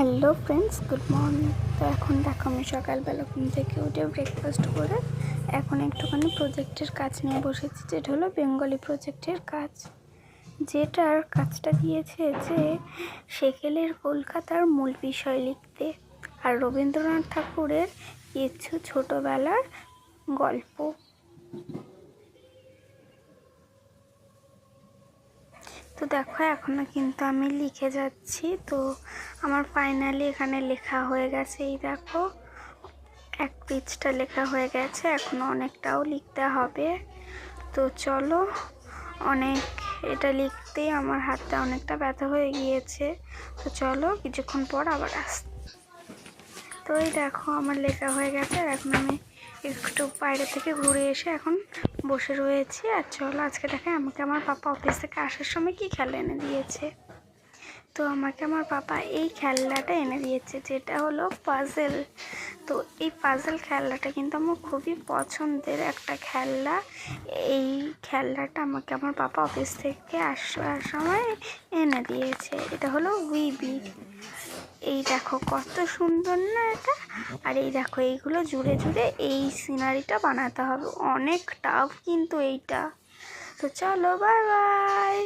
Hello friends, good morning. তো এখন দেখো আমি সকালবেলা ঘুম থেকে উঠে ব্রেকফাস্ট করে এখন একটুখানি প্রজেক্টের কাজ নিয়ে বসেছি, যেটা হলো বেঙ্গলি প্রজেক্টের কাজ। যেটার কাজটা দিয়েছে যে সেকেলের কলকাতার মূল বিষয় লিখতে আর রবীন্দ্রনাথ ঠাকুরের কিছু ছোটোবেলার গল্প। তো দেখো এখনও কিন্তু আমি লিখে যাচ্ছি। তো আমার ফাইনালি এখানে লেখা হয়ে গেছে। এই দেখো এক পেজটা লেখা হয়ে গেছে, এখনও অনেকটাও লিখতে হবে। তো চলো, অনেক এটা লিখতেই আমার হাতটা অনেকটা ব্যথা হয়ে গিয়েছে। তো চলো কিছুক্ষণ পর আবার তো এই দেখো আমার লেখা হয়ে গেছে। আর এখন আমি একটু বাইরে থেকে ঘুরে এসে এখন বসে রয়েছি। আর চলো আজকে দেখে আমাকে আমার পাপা অফিস থেকে আসার সময় কি খেলা এনে দিয়েছে। তো আমাকে আমার পাপা এই খেলনাটা এনে দিয়েছে, যেটা হলো পাজেল। তো এই পাজেল খেলনাটা কিন্তু আমার খুবই পছন্দের একটা খেলনা। এই খেলনাটা আমাকে আমার পাপা অফিস থেকে আসার সময় এনে দিয়েছে। এটা হলো উইবি। এই দেখো কত সুন্দর না এটা। আর এই দেখো এইগুলো জুড়ে জুড়ে এই সিনারিটা বানাতে হবে, অনেক টাফ কিন্তু এইটা। তো চলো, বাই বাই।